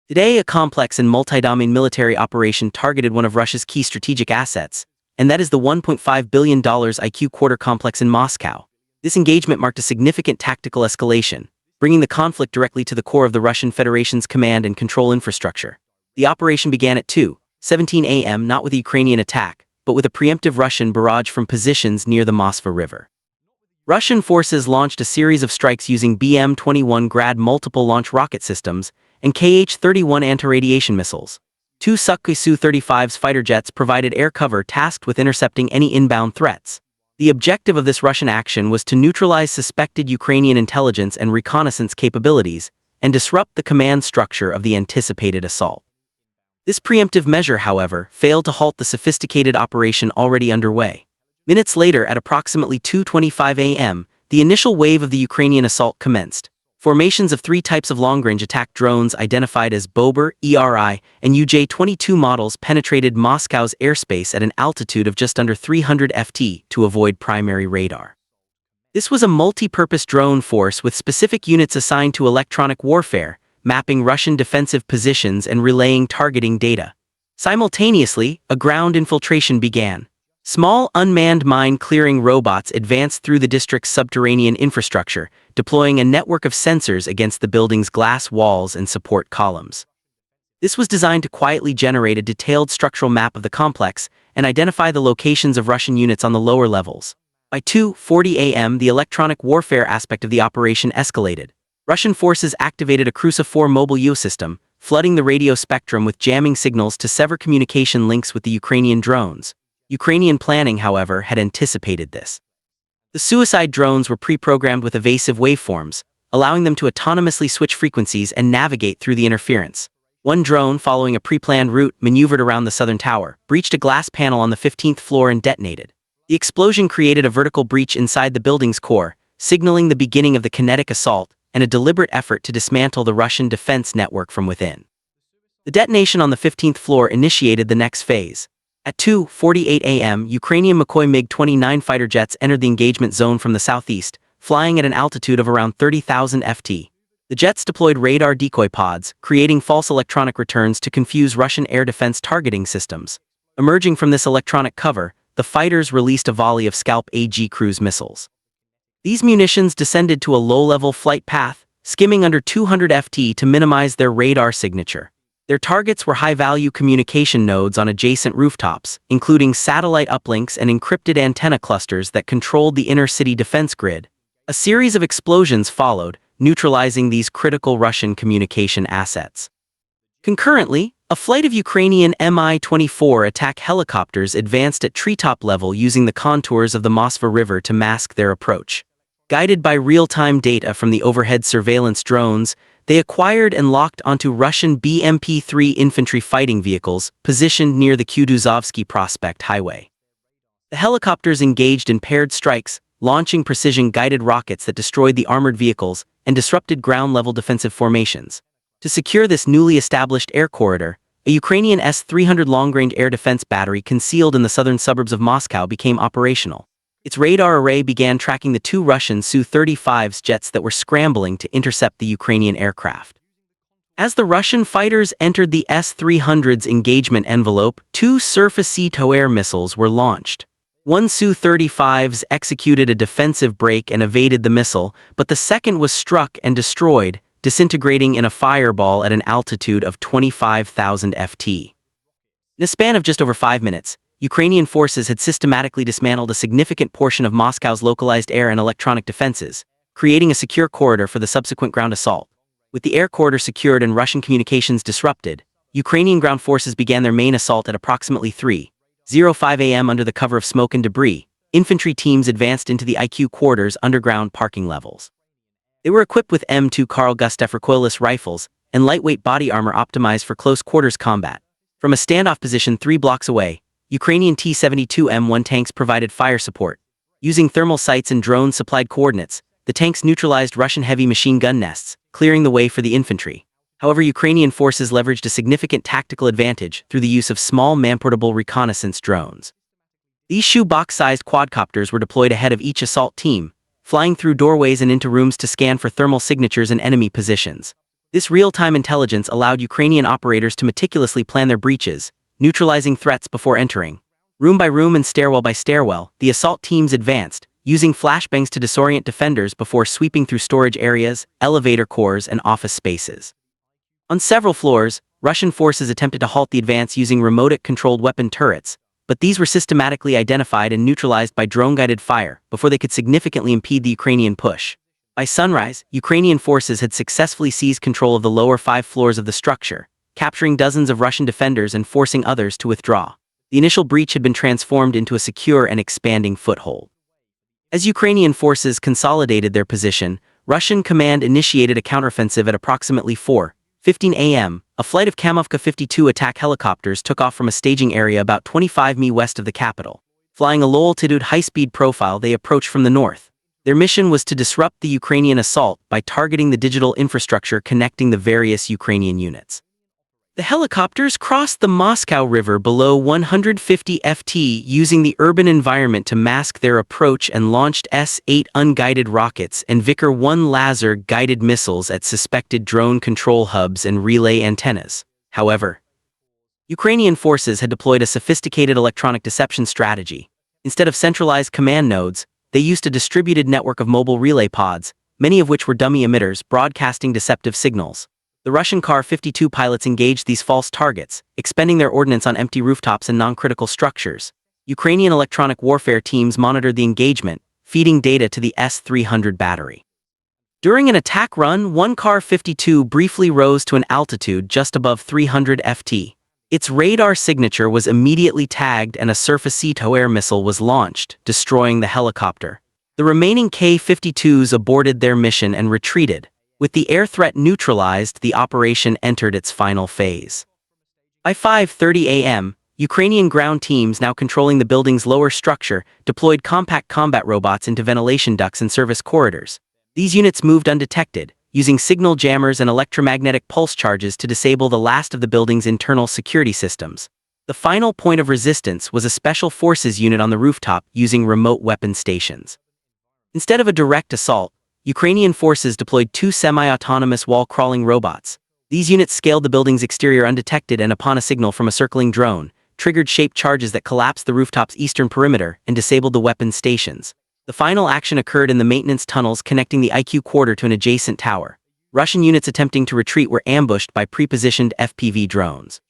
Today, a complex and multi-domain military operation targeted one of Russia's key strategic assets, and that is the $1.5 billion IQ quarter complex in Moscow. This engagement marked a significant tactical escalation, bringing the conflict directly to the core of the Russian Federation's command and control infrastructure. The operation began at 2:17 a.m. not with a Ukrainian attack, but with a preemptive Russian barrage from positions near the Moskva River. Russian forces launched a series of strikes using BM-21 Grad multiple launch rocket systems and Kh-31 anti-radiation missiles. Two Sukhoi Su-35's fighter jets provided air cover tasked with intercepting any inbound threats. The objective of this Russian action was to neutralize suspected Ukrainian intelligence and reconnaissance capabilities and disrupt the command structure of the anticipated assault. This preemptive measure, however, failed to halt the sophisticated operation already underway. Minutes later, at approximately 2:25 a.m., the initial wave of the Ukrainian assault commenced. Formations of three types of long-range attack drones identified as Bober, ERI, and UJ-22 models penetrated Moscow's airspace at an altitude of just under 300 ft to avoid primary radar. This was a multi-purpose drone force with specific units assigned to electronic warfare, mapping Russian defensive positions and relaying targeting data. Simultaneously, a ground infiltration began. Small, unmanned mine-clearing robots advanced through the district's subterranean infrastructure, deploying a network of sensors against the building's glass walls and support columns. This was designed to quietly generate a detailed structural map of the complex and identify the locations of Russian units on the lower levels. By 2:40 a.m., the electronic warfare aspect of the operation escalated. Russian forces activated a Crusa-4 mobile UAS system, flooding the radio spectrum with jamming signals to sever communication links with the Ukrainian drones. Ukrainian planning, however, had anticipated this. The suicide drones were pre-programmed with evasive waveforms, allowing them to autonomously switch frequencies and navigate through the interference. One drone, following a pre-planned route, maneuvered around the southern tower, breached a glass panel on the 15th floor and detonated. The explosion created a vertical breach inside the building's core, signaling the beginning of the kinetic assault and a deliberate effort to dismantle the Russian defense network from within. The detonation on the 15th floor initiated the next phase. At 2:48 a.m., Ukrainian MiG MiG-29 fighter jets entered the engagement zone from the southeast, flying at an altitude of around 30,000 ft. The jets deployed radar decoy pods, creating false electronic returns to confuse Russian air defense targeting systems. Emerging from this electronic cover, the fighters released a volley of Scalp AG cruise missiles. These munitions descended to a low-level flight path, skimming under 200 ft to minimize their radar signature. Their targets were high-value communication nodes on adjacent rooftops, including satellite uplinks and encrypted antenna clusters that controlled the inner-city defense grid. A series of explosions followed, neutralizing these critical Russian communication assets. Concurrently, a flight of Ukrainian Mi-24 attack helicopters advanced at treetop level using the contours of the Moskva River to mask their approach. Guided by real-time data from the overhead surveillance drones, they acquired and locked onto Russian BMP-3 infantry fighting vehicles positioned near the Kutuzovsky Prospect Highway. The helicopters engaged in paired strikes, launching precision-guided rockets that destroyed the armored vehicles and disrupted ground-level defensive formations. To secure this newly established air corridor, a Ukrainian S-300 long-range air defense battery concealed in the southern suburbs of Moscow became operational. Its radar array began tracking the two Russian Su-35's jets that were scrambling to intercept the Ukrainian aircraft. As the Russian fighters entered the S-300's engagement envelope, two surface-to-air missiles were launched. One Su-35's executed a defensive break and evaded the missile, but the second was struck and destroyed, disintegrating in a fireball at an altitude of 25,000 ft. In a span of just over 5 minutes, Ukrainian forces had systematically dismantled a significant portion of Moscow's localized air and electronic defenses, creating a secure corridor for the subsequent ground assault. With the air corridor secured and Russian communications disrupted, Ukrainian ground forces began their main assault at approximately 3:05 a.m. under the cover of smoke and debris. Infantry teams advanced into the IQ quarter's underground parking levels. They were equipped with M2 Carl Gustaf recoilless rifles and lightweight body armor optimized for close-quarters combat. From a standoff position 3 blocks away, Ukrainian T-72M1 tanks provided fire support. Using thermal sights and drone-supplied coordinates, the tanks neutralized Russian heavy machine gun nests, clearing the way for the infantry. However, Ukrainian forces leveraged a significant tactical advantage through the use of small man-portable reconnaissance drones. These shoebox-sized quadcopters were deployed ahead of each assault team, flying through doorways and into rooms to scan for thermal signatures and enemy positions. This real-time intelligence allowed Ukrainian operators to meticulously plan their breaches, neutralizing threats before entering. Room by room and stairwell by stairwell, the assault teams advanced, using flashbangs to disorient defenders before sweeping through storage areas, elevator cores, and office spaces. On several floors, Russian forces attempted to halt the advance using remote-controlled weapon turrets, but these were systematically identified and neutralized by drone-guided fire before they could significantly impede the Ukrainian push. By sunrise, Ukrainian forces had successfully seized control of the lower 5 floors of the structure, capturing dozens of Russian defenders and forcing others to withdraw. The initial breach had been transformed into a secure and expanding foothold. As Ukrainian forces consolidated their position, Russian command initiated a counteroffensive at approximately 4:15 a.m. A flight of Kamovka 52 attack helicopters took off from a staging area about 25 mi west of the capital. Flying a low-altitude high-speed profile, they approached from the north. Their mission was to disrupt the Ukrainian assault by targeting the digital infrastructure connecting the various Ukrainian units. The helicopters crossed the Moscow River below 150 ft using the urban environment to mask their approach and launched S-8 unguided rockets and Vickar-1 laser guided missiles at suspected drone control hubs and relay antennas. However, Ukrainian forces had deployed a sophisticated electronic deception strategy. Instead of centralized command nodes, they used a distributed network of mobile relay pods, many of which were dummy emitters broadcasting deceptive signals. The Russian Kar-52 pilots engaged these false targets, expending their ordnance on empty rooftops and non-critical structures. Ukrainian electronic warfare teams monitored the engagement, feeding data to the S-300 battery. During an attack run, one Kar-52 briefly rose to an altitude just above 300 ft. Its radar signature was immediately tagged and a surface-to-air missile was launched, destroying the helicopter. The remaining K-52s aborted their mission and retreated. With the air threat neutralized, the operation entered its final phase. By 5:30 a.m., Ukrainian ground teams now controlling the building's lower structure deployed compact combat robots into ventilation ducts and service corridors. These units moved undetected, using signal jammers and electromagnetic pulse charges to disable the last of the building's internal security systems. The final point of resistance was a special forces unit on the rooftop using remote weapon stations. Instead of a direct assault, Ukrainian forces deployed 2 semi-autonomous wall-crawling robots. These units scaled the building's exterior undetected and upon a signal from a circling drone, triggered shaped charges that collapsed the rooftop's eastern perimeter and disabled the weapon stations. The final action occurred in the maintenance tunnels connecting the IQ quarter to an adjacent tower. Russian units attempting to retreat were ambushed by pre-positioned FPV drones.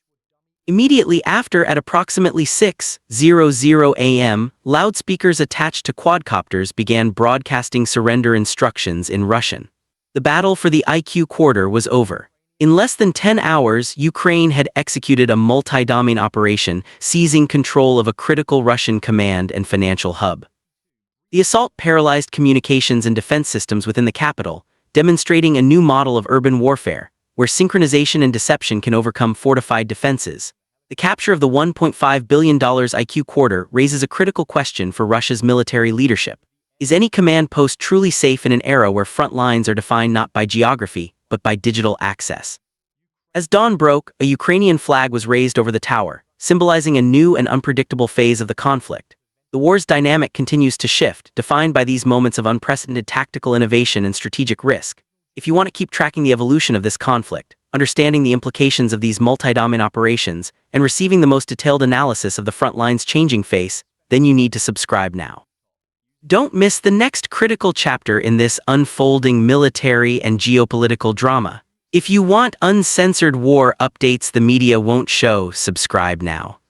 Immediately after, at approximately 6:00 a.m., loudspeakers attached to quadcopters began broadcasting surrender instructions in Russian. The battle for the IQ quarter was over. In less than 10 hours, Ukraine had executed a multi-domain operation, seizing control of a critical Russian command and financial hub. The assault paralyzed communications and defense systems within the capital, demonstrating a new model of urban warfare, where synchronization and deception can overcome fortified defenses. The capture of the $1.5 billion IQ quarter raises a critical question for Russia's military leadership. Is any command post truly safe in an era where front lines are defined not by geography, but by digital access? As dawn broke, a Ukrainian flag was raised over the tower, symbolizing a new and unpredictable phase of the conflict. The war's dynamic continues to shift, defined by these moments of unprecedented tactical innovation and strategic risk. If you want to keep tracking the evolution of this conflict, understanding the implications of these multi-domain operations, and receiving the most detailed analysis of the front line's changing face, then you need to subscribe now. Don't miss the next critical chapter in this unfolding military and geopolitical drama. If you want uncensored war updates the media won't show, subscribe now.